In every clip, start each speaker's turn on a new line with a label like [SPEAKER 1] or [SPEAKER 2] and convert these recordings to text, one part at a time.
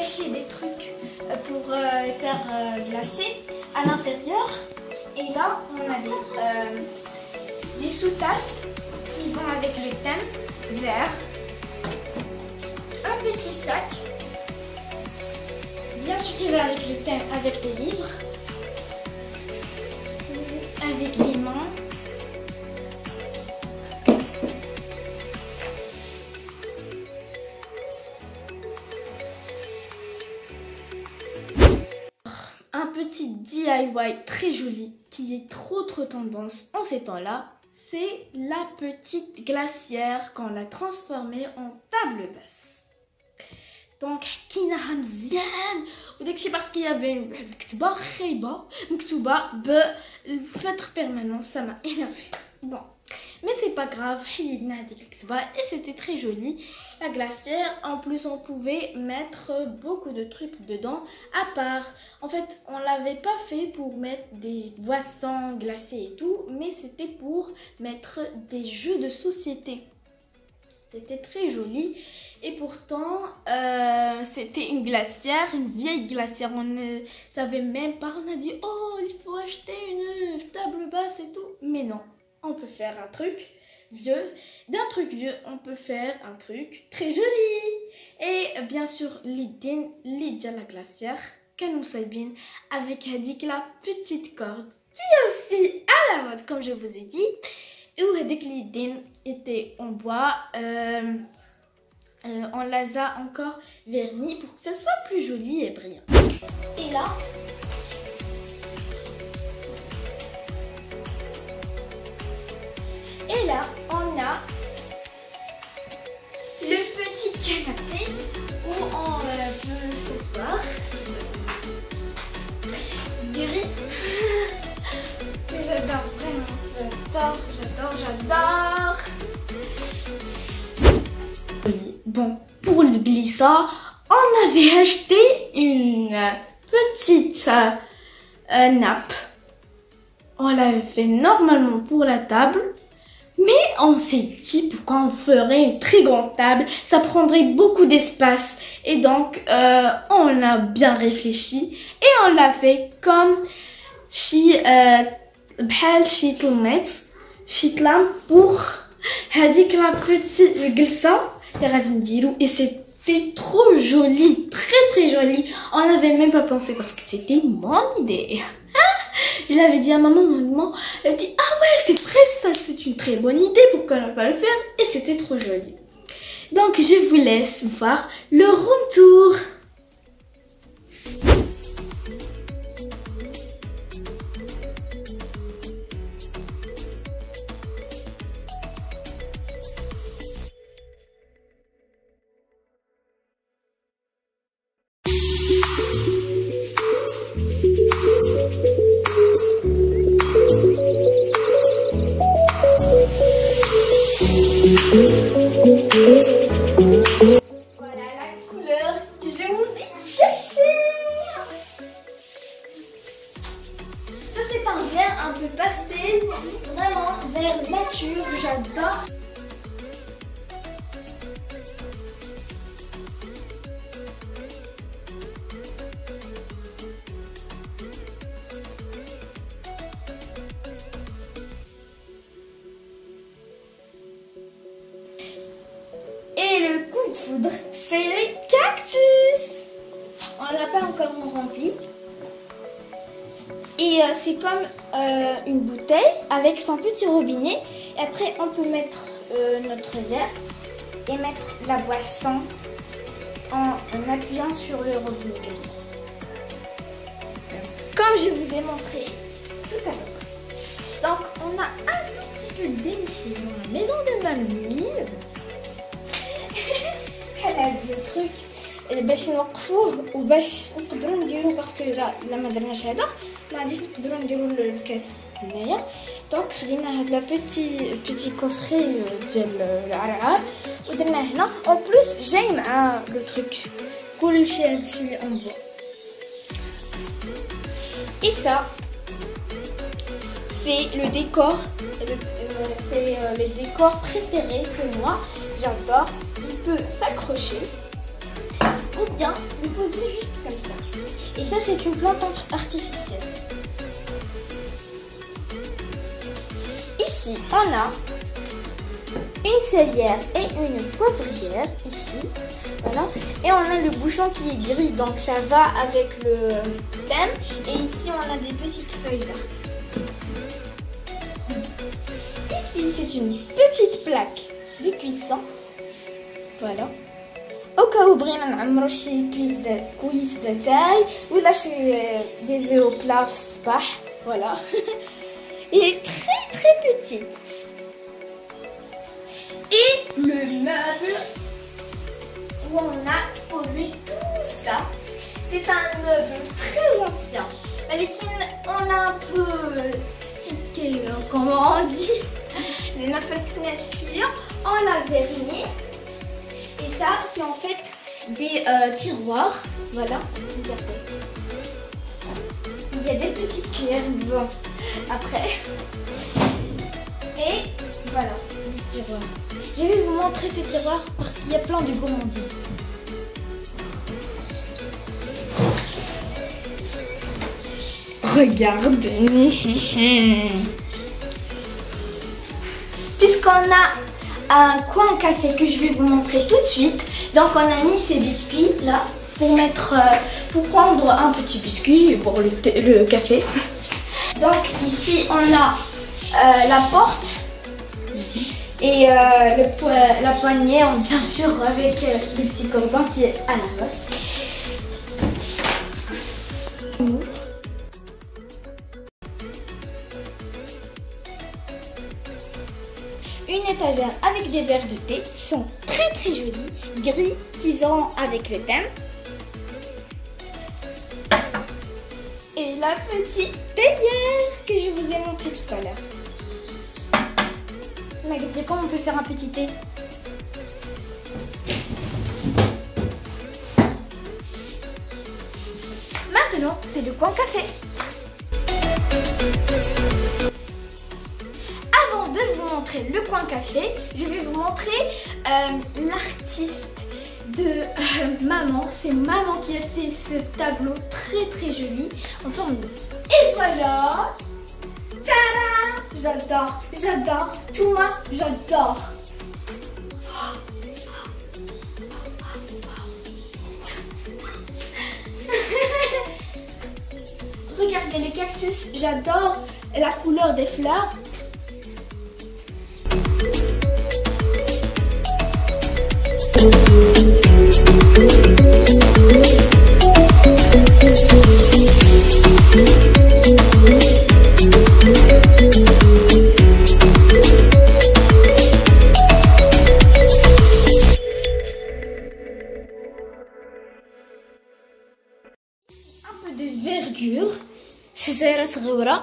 [SPEAKER 1] caché des trucs pour faire glacer à l'intérieur. Et là, on a des sous-tasses qui vont avec le thème vert. Un petit sac, bien sûr qui va avec le thème, avec des livres, avec des mains. Un petit DIY très joli qui est trop tendance en ces temps-là, c'est la petite glacière qu'on l'a transformée en table basse. Donc حكيناها مزيان وداكشي باسكو يافي واحد الكتبه خايبه مكتوبه بالفeutre permanent. Ça m'a énervé. Bon, mais c'est pas grave, حيدنا هذيك الكتبه et c'était très joli. La glacière, en plus on pouvait mettre beaucoup de trucs dedans à part. En fait, on l'avait pas fait pour mettre des boissons glacées et tout, mais c'était pour mettre des jeux de société. C'était très joli. Et pourtant, c'était une glacière, une vieille glacière. On ne savait même pas. On a dit, oh, il faut acheter une table basse et tout. Mais non, on peut faire un truc vieux. D'un truc vieux, on peut faire un truc très joli. Et bien sûr, l'idée de la glacière, Canon Saibine, avec la petite corde qui est aussi à la mode, comme je vous ai dit. Et où l'idée était en bois. On les a encore vernis pour que ça soit plus joli et brillant. Et là, on a le petit canapé où on peut s'asseoir. Gris. J'adore vraiment, j'adore. Bon, pour le glissant, on avait acheté une petite nappe. On l'avait fait normalement pour la table, mais on s'est dit pourquoi on ferait une très grande table, ça prendrait beaucoup d'espace. Et donc, on a bien réfléchi et on l'a fait comme بحال شي طلمات شي طلام pour هذيك la petite glissa. Et c'était trop joli, très joli. On n'avait même pas pensé parce que c'était mon idée. Je l'avais dit à maman, elle a dit ah ouais c'est vrai ça, c'est une très bonne idée, pourquoi ne pas le faire? Et c'était trop joli. Donc je vous laisse voir le room tour. Voilà la couleur que je vous ai cachée. Ça c'est un vert un peu pastel, vraiment vert nature, j'adore. Et le coup de foudre, c'est le cactus. On l'a pas encore rempli. Et c'est comme une bouteille avec son petit robinet. Et après, on peut mettre notre verre et mettre la boisson en appuyant sur le robinet comme ça. Comme je vous ai montré tout à l'heure. Donc, on a un tout petit peu déniché dans la maison de mamie. Le truc باش نوقفوه وباش نقدروا نديرو باسكو لا ما درناش هذا ما غاديش نقدروا نديرو الكاس هنايا. دونك خدينا هاد لا بيتي كوفري ديال العرعار ودرناه هنا. اون بلوس جاي مع لو تروك كلشي هادشي اللي اون بوا. Et ça c'est le décor, c'est le décor préféré que moi j'adore. Il peut s'accrocher ou bien le poser juste comme ça. Et ça, c'est une plante artificielle. Ici, on a une cellière et une poivrière, ici. Voilà. Et on a le bouchon qui est gris, donc ça va avec le thème. Et ici, on a des petites feuilles vertes. Ici, c'est une petite plaque de cuisson. Voilà. Au cas où بغينا نعمرو شي كويس داتاي ولا شي des œufs au plat في الصباح. Voilà. Il est très petite. Et le meuble où on a posé tout ça, c'est un meuble très ancien. Mais on a un peu stické, comment on dit, on l'a verni. Et ça, c'est en fait des tiroirs. Voilà, regardez. Il y a des petites cuillères devant. Après. Et voilà, le tiroir. Je vais vous montrer ce tiroir parce qu'il y a plein de gourmandises. Regardez. Puisqu'on a un coin café que je vais vous montrer tout de suite. Donc on a mis ces biscuits là pour prendre un petit biscuit pour le café. Donc ici on a la porte et la poignée, bien sûr avec le petit cordon qui est à la main. Une étagère avec des verres de thé qui sont très jolis, gris, qui vont avec le thème. Et la petite théière que je vous ai montré tout à l'heure. Magali, comment on peut faire un petit thé? Maintenant, c'est le coin café. Avant de vous montrer le coin café, je vais vous montrer l'artiste de maman. C'est maman qui a fait ce tableau très joli en forme de... Et voilà. Tada! J'adore. Touma, j'adore. Regardez le cactus, j'adore la couleur des fleurs. Un peu de verdure.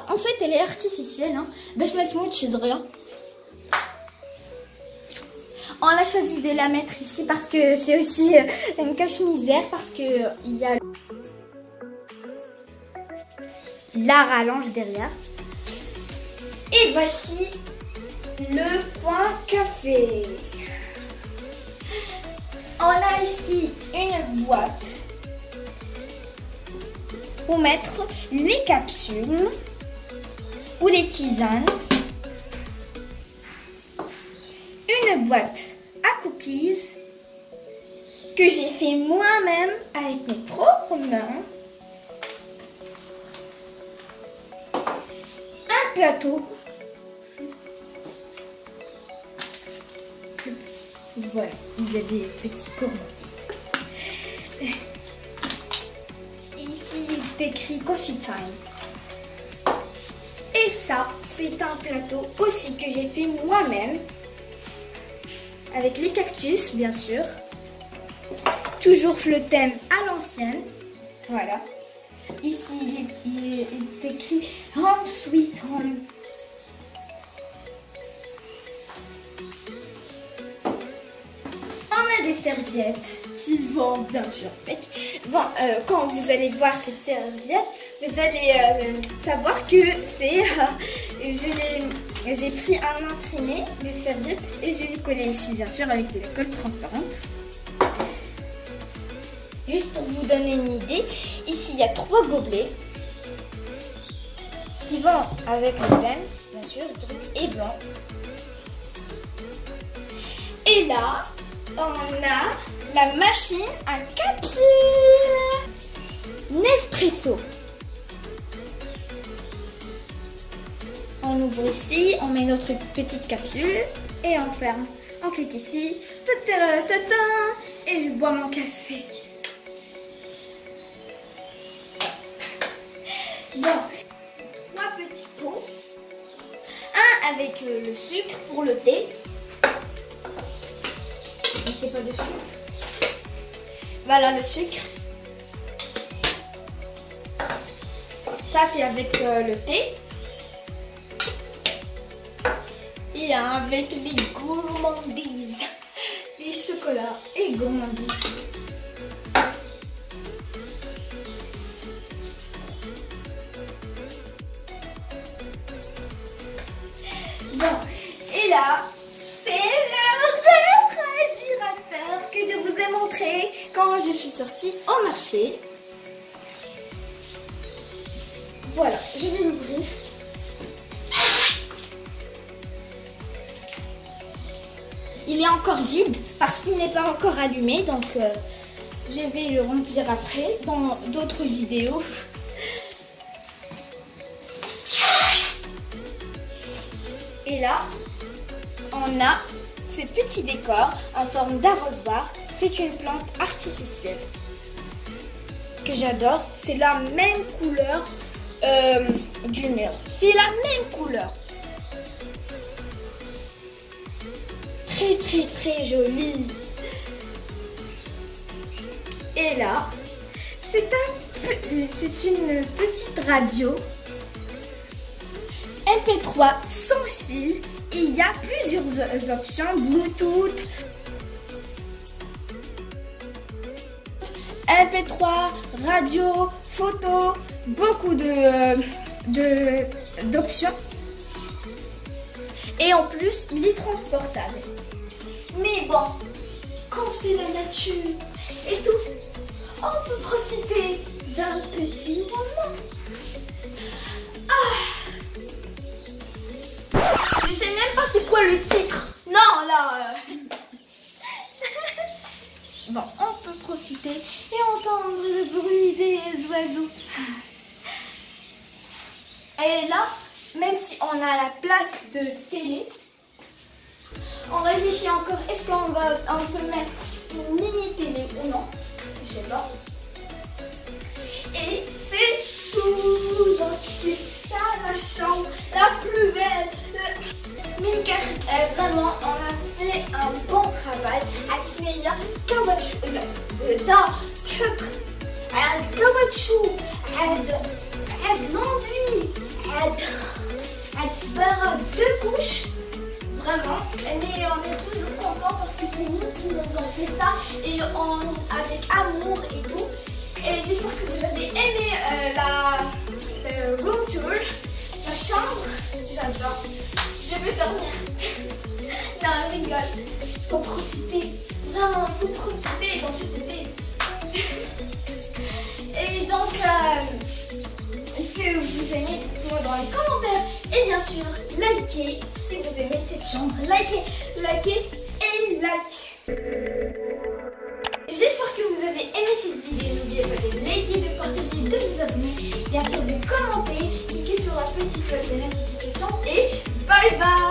[SPEAKER 1] En fait, elle est artificielle. On a choisi de la mettre ici parce que c'est aussi une cache-misère, parce que il y a la rallonge derrière. Et voici le coin café. On a ici une boîte pour mettre les capsules ou les tisanes. Une boîte à cookies que j'ai fait moi-même avec mes propres mains. Un plateau. Voilà, il y a des petits gourmandises. Et ici, il est écrit Coffee Time. Et ça, c'est un plateau aussi que j'ai fait moi-même. Avec les cactus, bien sûr. Toujours le thème à l'ancienne. Voilà. Ici, il est écrit Home Sweet Home. On a des serviettes qui vont bien sûr avec. Bon, quand vous allez voir cette serviette, vous allez savoir que c'est... J'ai pris un imprimé de serviettes et je l'ai collé ici, bien sûr, avec de la colle transparente. Juste pour vous donner une idée, ici il y a 3 gobelets qui vont avec le thème, bien sûr, gris et blanc. Et là, on a la machine à capsule Nespresso. On ouvre ici, on met notre petite capsule et on ferme. On clique ici, et je bois mon café. Bon, 3 petits pots. Un avec le sucre pour le thé. Mais c'est pas de sucre. Voilà le sucre. Ça c'est avec le thé. Et avec les gourmandises. Les chocolats et gourmandises. Bon, et là, c'est le réfrigérateur que je vous ai montré quand je suis sortie au marché. Voilà, je vais l'ouvrir. Il est encore vide parce qu'il n'est pas encore allumé, donc je vais le remplir après dans d'autres vidéos. Et là, on a ce petit décor en forme d'arrosoir. C'est une plante artificielle que j'adore. C'est la même couleur du mur. C'est la même couleur. Très très très jolie. Et là, c'est une petite radio MP3 sans fil. Et il y a plusieurs options, Bluetooth, MP3, radio, photo, beaucoup d'options. Et en plus, il est transportable. Mais bon, quand c'est la nature et tout, on peut profiter d'un petit moment. Je sais même pas c'est quoi le titre. Non, là. Bon, on peut profiter et entendre le bruit des oiseaux. Et là, même si on a la place de télé, on réfléchit encore, est-ce qu'on peut mettre une mini télé ou non? Je sais pas. Et c'est tout. Donc c'est ça la chambre la plus belle. Minka, vraiment, on a fait un bon travail. عشان كاوتشو دا تحك عاد كاوتشو عاد l'enduit عاد سبارة 2 couches. Vraiment, mais on est toujours content parce que c'est nous qui nous avons fait ça et avec amour et tout. Et j'espère que vous avez aimé le room tour, la chambre. J'adore. Je veux dormir. Non, je rigole. Il faut profiter. Vraiment, il faut profiter dans cet été. Et donc, est-ce que vous aimez? Dites-moi dans les commentaires. Et bien sûr, likez si vous aimez cette chambre. Likez et likez. J'espère que vous avez aimé cette vidéo. N'oubliez pas de liker, de partager, de vous abonner. Bien sûr, de commenter. Cliquez sur la petite cloche de notification. Et bye bye.